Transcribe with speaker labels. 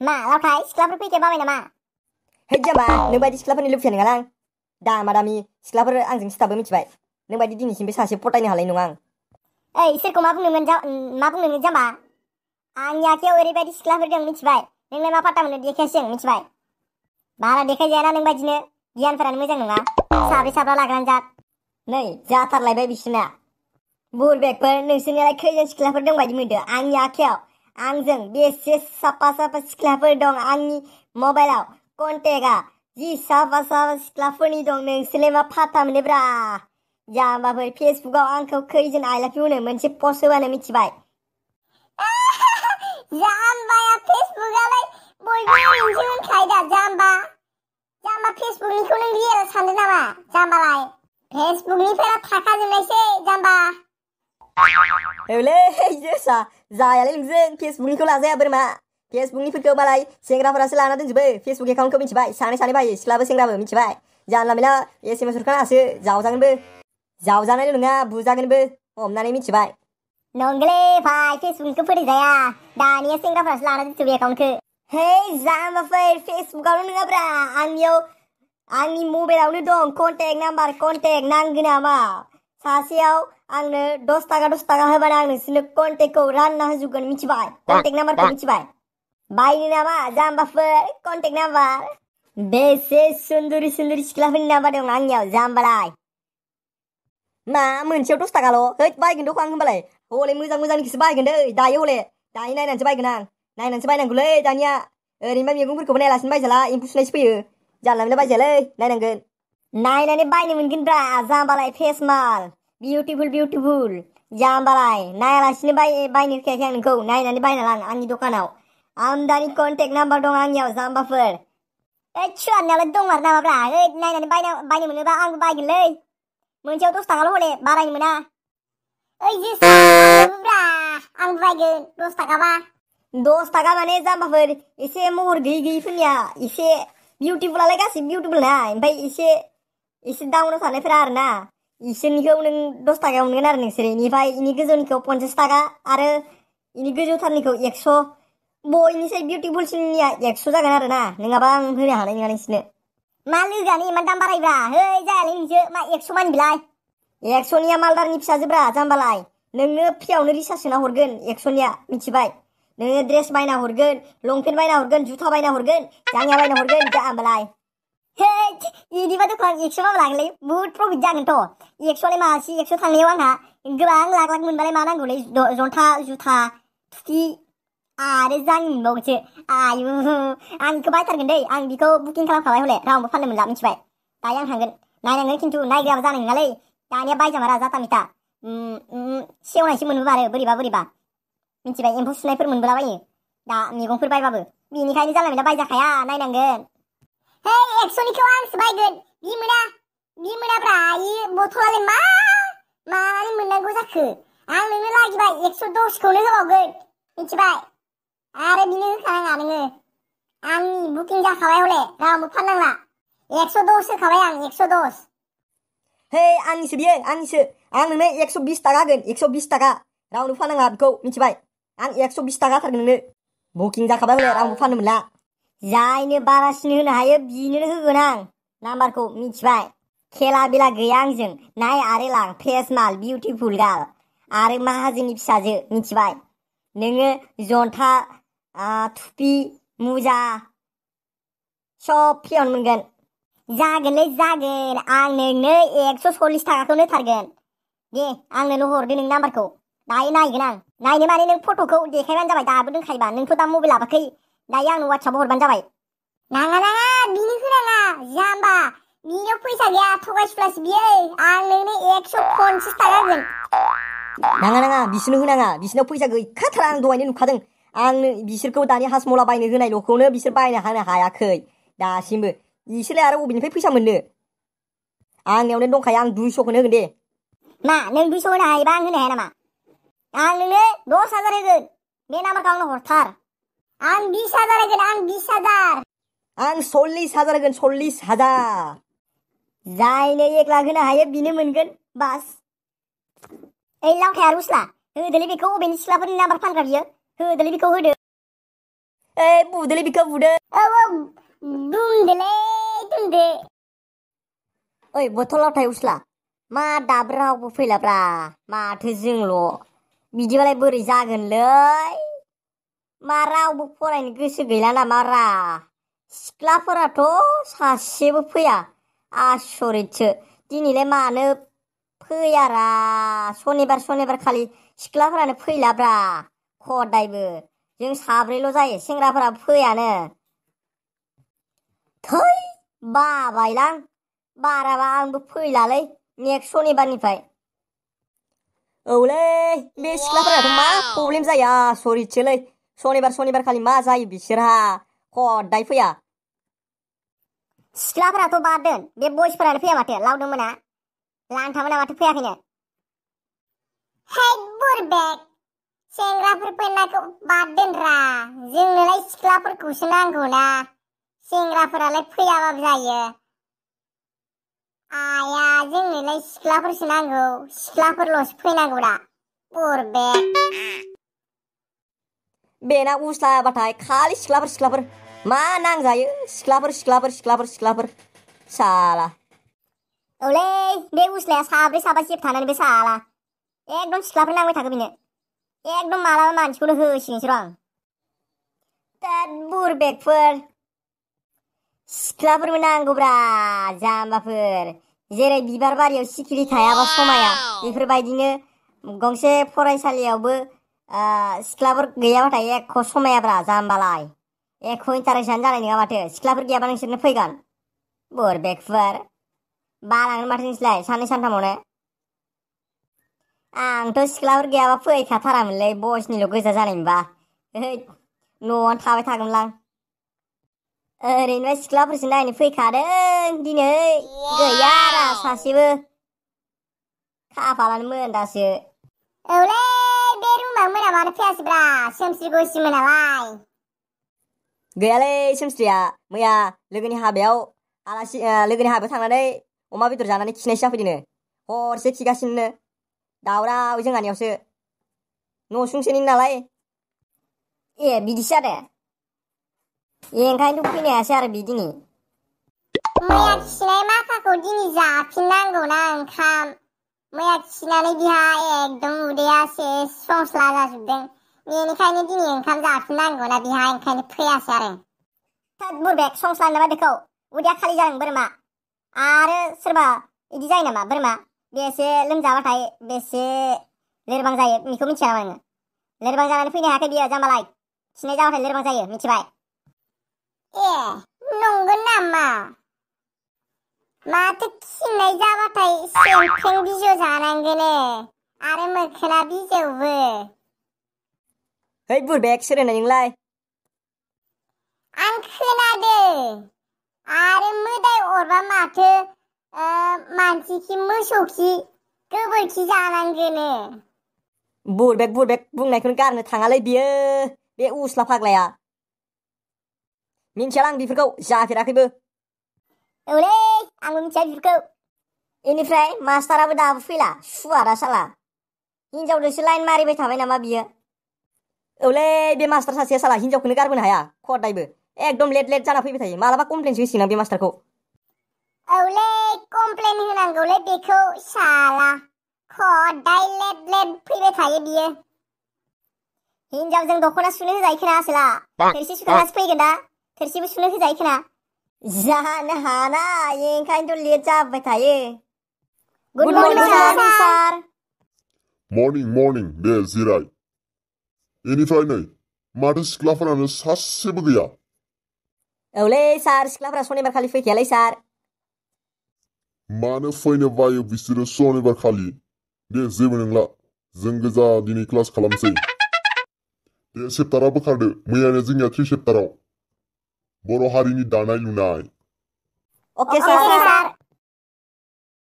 Speaker 1: मा लावथाय सिख्लाफोर फैखे बाबाय नामा?
Speaker 2: है जामा नोंबायदि सिख्लाफोरनि लोगोफिया नङा आं। दामा दामि सिख्लाफोर आंजों सिथाबो मिथिबाय। नोंबायदि दिनैसिमबो सासे पटायनो हालाय नङा आं।
Speaker 1: ओइ सोरखौ मा बुंनो जामा? आंनि आखायाव ओरैबायदि सिख्लाफोर दं मिथिबाय। नोंलाय मा पात्ता मोनो देखायासै आं मिथिबाय। बारा देखायजायाना नोंबायदिनो गियानफोरानो मोजां नङा। साब्रै साब्रा लाग्रान जात। नै जाथारलायबाय बिसोरना। बुरबेकफोर नोंसोरनियालाय खैजोन सिख्लाफोर दं बायदि मोनदों आंनि आखायाव। आंजों बेसे साफा साफा सिख्लाफोर दं आंनि मबाइलाव। कन्टेक्टआ जि साफा साफा सिख्लाफोरनि दं नोंसोरलाय मा पात्ता मोनोब्रा। जाम्बाफोर फेसबुकाव आंखौ खैजोन आइ लाभ इउ होनो मोनसे पस्ट होबानो मिथिबाय। जाम्बाया फेसबुकालाय बयबो ओरैनोसो होनखायो दा जाम्बा फेसबुकनिखौ नों रियेल सानदों नामा जाम्बालाय? फेसबुकनिफ्राय थाखाजोबनायसै जाम्बा।
Speaker 2: औलै जोसा जायालै नोंजों फेसबुकनिखौ लाजाया बोरमा। फेसबुकनिफोरखौ मालाय सेंग्राफोरासो लाना दोनजोबो। फेसबुक एकाउन्टखौ मिथिबाय सानै सानै बायो सिख्लाबो सेंग्राबो मिथिबाय। जानला मेला SMS हरखानासो जावजागोनबो। जावजानायल' नङा बुजागोनबो हमनानै मिथिबाय।
Speaker 1: नंगौलै भाई फेसबुकनिखौ फोथायजाया। दानिया सेंग्राफोरासो लाना दोनजोबो एकाउन्टखौ। हे जाम्बाफोर फेसबुकावल' नङाब्रा आंनियाव आंनि मबाइलावनो दं कन्टेक्ट नाम्बार। कन्टेक्ट नांगौ नामा? सासेयाव आंनो 10 थाखा होबानो आं नोंसोरनो कन्टेक्टखौ रानना होजोबगोन मिथिबाय। कन्टेक्ट नाम्बारखौ मिथिबाय। बायनो नामा जाम्बाफोर कन्टेक्ट नाम्बार? बेसे सुन्दुरि सुन्दुरि सिख्लाफोरनि नाम्बार दं आंनियाव जाम्बालाय।
Speaker 2: मा मोनसेयाव 10 थाखाल'? हैद बायगोन दख' आं होमबालाय। हले मोजां मोजांनिखौसो बायगोन दै दायो हले। दायो नायनानैसो बायगोन आं। नायनानैसो बायनांगौलै दानिया। ओरैनोबा मैगंफोरखौबो नायालासिनो बायजाला एम्फौ सुनायसो फैयो। जानला मेला बायजायालै नायनांगोन। नायनानै बायनो मोनगोनब्रा जाम्बालाय फेस माल। बिउटिफुल जाम्बालाय नायालासिनो बायनो होखायाखै आं नोंखौ। नायनानै बायना लां आंनि दखानाव। आमदानि कन्टेक्ट नाम्बार दं आंनियाव जाम्बाफोर। ओइ सुवारनायालाय दंमारो नामाब्रा? ओइ नायनानै बायनो मोनोबा आंबो बायगोनलै। मोनसेयाव 10 थाखाल' हले बारायनो मोना। ओइ जोसा आंबो बायगोन 10 थाखाबा। 10 थाखा माने जाम्बाफोर एसे महर गैयिफोरनिया एसे बिउटिफुलालाय गासिबो बिउटिफुल ना ओमफ्राय एसे डाउनाव थानायफोरा आरोना इसोरनिखौ नों 10 थाखायाव मोनगोन आरो नोंसोरो। इनिफ्राय इनि गोजौनिखौ 50 थाखा आरो इनि गोजौथारनिखौ 100। बयनिसाय बिउटिफुलसिननिया 100 जागोन आरो ना। नङाबा आं होनो हानाय नङा नोंसोरनो। मा लोगोआनो इमान दाम बारायब्रा? है जायालै नोंसो मा 100 मानि बिलाय? 100निया मालदारनि फिसाजोब्रा जाम्बालाय। नोंनो फ्रियावनो रिसार्ज सोना हरगोन 100निया मिथिबाय। नोङो ड्रेस बायना हरगोन, लंपेन्ट बायना हरगोन, जुथा बायना हरगोन, जाङिया बायना हरगोन जाम्बालाय। है इदिबा दखान 100 बाबो लागोनलै बुहुद प्रफिट जागोनथ'। 100लाय मासि 100 थांनायाव आंहा गोबां लाख मोनबालाय मा नांगौलै जन्था जुथा थुफि आरो जाङि मोनबावगोनसो। आयु आं इखौ बायथारगोन दै। आं बिखौ बुकिं खालामखाबाय हले रावनोबो फाननो मोनला मिथिबाय। दायो आं थांगोन नायनांगोन खिन्थु नायग्रायाबो जानाय नङालै। दानिया बायजामारा जाता मिथा सेवनायसो मोनबोमारो बोरैबा मिथिबाय। एम्फौ सुनायफोर मोनबोलाबायो दा मैगंफोर बायबाबो। बेनिखायनो जानला मेला बायजाखाया नायनांगोन। है 100निखौ आंसो बायगोन। बि मोनाब्रा इ बथलालाय मानो मोननांगौ जाखो? आं नोंनो लागिबाय 110खौनो होबावगोन मिथिबाय। आरो बिनो होखानाङा नोङो। आंनि बुकिं जाखाबाय हले रावनोबो फाननांला। 110 होखाबाय आं 110। हे आंनिसो बियो आंनिसो। आं नोंनो 120 थाखा होगोन 120 थाखा। रावनो फानाङा बेखौ मिथिबाय। आं 120 थाखा होथारगोन नोंनो। बुकिं जाखाबाय हले रावनोबो फाननो मोनला। जायनो बारासिन होनो हायो बिनो होगोन आं नाम्बारखौ मिथिबाय। खेला बेला गैया आंजों। नाय आरो लां फेस माल बिउटिफुल गार्ल आरो माहाजोननि फिसाजो मिथिबाय। नोङो जन्था थुफि मुजा सब फ्रियावनो मोनगोन। जागोनलै जागोन आं नोंनो 140 थाखाखौनो होथारगोन। दे आंनोल' हरदो नों नाम्बारखौ दायो नायगोन आं। नायनो माने नों फट'खौ देखायबानो जाबाय दाबो दोनखायोबा। नोंथ' दा मबाइल लाबाखै दायो आंनो वाट्सआपाव हरबानो जाबाय। नाङा बिनो होनाङा जाम्बा। बिनियाव फैसा गैया थगायसुलासो बियो। आं नोंनो 150 थाखा होगोन। नाङा बिसोरनो होनाङा। बिसोरनाव फैसा गैखाथारा आं दहायनो नुखादों। आंनो बिसोरखौ दानि हासमला बायनो होनायल'खौनो बिसोर बायनो हानो हायाखै दासिमबो। बिसोरलाय आरो बबेनिफ्राय फैसा मोननो? आंनियावनो दंखायो आं 200खौनो होगोन दे।
Speaker 1: मा नों 200 होनो हायोबा आं होनो हाया नामा? आं नोंनो 10,000 होगोन। बे नाम्बारखौ आंनो हरथार। आं 20,000 होगोन आं 20,000।
Speaker 2: आं 40,000 होगोन 40,000।
Speaker 1: जायनो 1 लाख होनो हायो बिनो मोनगोन बास। ओइ लावथाया रुसला होदोलै बेखौ। अबेनि सिख्लाफोरनि नाम्बार फानग्रा बियो? होदोलै बेखौ होदो।
Speaker 2: बुदोलै बिखौ बुदो
Speaker 1: दुमदोलै दुमदो
Speaker 2: बथलाव थाय उस्ला मा दाबो रावबो फैलाब्रा माथो जोंल' बिदिबालाय बोरै जागोनलै मा रावबो फरायनो गोसो गैला नामा रा सिख्लाफोराथ' सासेबो फैया आसरितसो दिनैलाय मानो फैयारा सनिबार खालि सिख्लाफोरानो फैलाब्रा खदायबो जों साब्रैल' जायो सेंग्राफोरा फैयानो थै बाबायलां बाराबा आंबो फैलालै नेक्स्ट सनिबारनिफ्राय औलै बे सिख्लाफोराथ' मा प्रब्लेम जायो आसरितसोलै सनिबार खालि मा जायो बिसोरहा खदाय फैया
Speaker 1: सिख्लाफोराथ' बाद दोन बे बयसफोरानो फैया माथो लावदोंमोना लांथामोना माथो फैयाखैनो हेद बुरबेक सेंग्राफोर फैनायखौ बाद दोनरा जोंनोलाय सिख्लाफोरखौसो नांगौना सेंग्राफोरालाय फैयाबाबो जायो आया जोंनोलाय सिख्लाफोरसो नांगौ सिख्लाफोरल'सो फैनांगौरा बुरबेक
Speaker 2: बेना उस्लाबाथाय खालि सिख्लाफोर मा नांजायो सिख्लाफोर साला
Speaker 1: औलै बे उस्लाया साब्रै साबा जेब थानानैबो साला एकदम सिख्लाफोर नांबाय थागो बेनो एकदम मालाबा मानसिखौनो होसिगोनसो र' आं दा बुरबेकफोर सिख्लाफोरबो नांगौब्रा जाम्बाफोर जेरै बिबार बारियाव सिखिरि थायाबा समाया बेफोरबायदिनो गंसे फरायसालियावबो सिख्लाफोर गैयाबाथाय एख' समायाब्रा जाम्बालाय एख' इन्टारेस्टआनो जानाय नङा माथो सिख्लाफोर गैयाबा नोंसोरनो फैगोन बुरबेकफोर बालांगोन माथो नोंसोरलाय साननै सानथामावनो आंथ' सिख्लाफोर गैयाबा फैखाथारामोनलै बयसनिल' गोजा जानायमोनबा न'आवनो थाबाय थागौमोनलां ओरैनो सिख्लाफोरसो नायनो फैखादों दिनै गैयारा सासेबो खाफालानो मोनदासो औलै बे रुमाव मोना मानो फैयासैब्रा सोमस्रि गयसि मोनालाय
Speaker 2: गैयालै सोमस्रिया मैया लोगोनि हाबायाव थांनानै अमा बेदर जानानै खिनायसो जाफैदोंनो हरसे खिगासिनो दावराव जोंहानियावसो न'सुंसेनि नालाय बिदिसो जादों ओंखायनोथ' फैनो हायासै आरो दिनै
Speaker 1: मैया खिनाय माखाखौ दिनै जाफिननांगौना ओंखाम मैया खिनानै बिहा एकदम उदैया सेस संस्ला जाजोबदों बेनिखायनो दिनै ओंखाम जाफिननांगौना बिहा ओंखायनो फैयासै आरो थोद बुरबेक संस्ला नामा बेखौ उदैया खालि जादों बोरमा आरो सोरबा इदि जायो नामा बोरमा बेसे लोमजाबाथाय बेसे लोरबां जायो बेखौ मिथिया नामा नोङो लोरबां जानानै फैनो हायाखै बियो जाम्बालाय खिनाय जाबाथाय लोरबां जायो मिथिबाय नंगौ नामा माथो खिनाय जाबाथाय सेमफ्रें बिजौ जानांगोनो आरो मोखोना बिजौबो
Speaker 2: बुरबेक सोर होननाय नोंलाय
Speaker 1: आं खोनादों आरो मोदाय अरबा माथो मानसिखि मोसौखि गोबोरखि जानांगोनो
Speaker 2: बुरबेक बुंनायखौनो गारनो थाङालै बियो बे उस्ला फाग्लाया मिन्थियालां बेफोरखौ जाफेराखैबो
Speaker 1: औलै आंबो मिथिया बेफोरखौ बेनिफ्राय मास्टाराबो दाबो फैला सुवादा साला हिनजावजोंसो लाइन मारिबाय थाबाय नामा बियो
Speaker 2: औलै बे मास्टार सासेया साला हिनजावखौनो गारबोनो हाया खदायबो एकदम लेट जाना फैबाय थायो मालाबा कमप्लेनसो होसिगोन आं बे मास्टारखौ
Speaker 1: औलै कमप्लेन होनांगौलै बेखौ साला खदाय लेट फैबाय थायो बियो हिनजावजों दख'ना सुनो होजायो खोना आसोला थोरसि सुखांनासो फैगोन दा थोरसिबो सुनो होजायो खोना जानो हानाय ओंखायनोथ' लेट जाबाय थायो गुड मर्निं सार
Speaker 3: मर्निं दे जिराय बेनिफ्राय नै माथो सिख्लाफोरानो सासेबो गैया
Speaker 2: औलै सार सिख्लाफोरा सनिबार खालि फैखायालै सार
Speaker 3: मानो फैनो बायो बिसोरो सनिबार खालि दे जेबो नंला जों गोजा दिनै क्लास खालामसै दे सेप्टारा बोखारदो मैयानो जोंनिया 3 सेप्टाराव बर' हारिनि दानाय लुनाय
Speaker 2: अके सार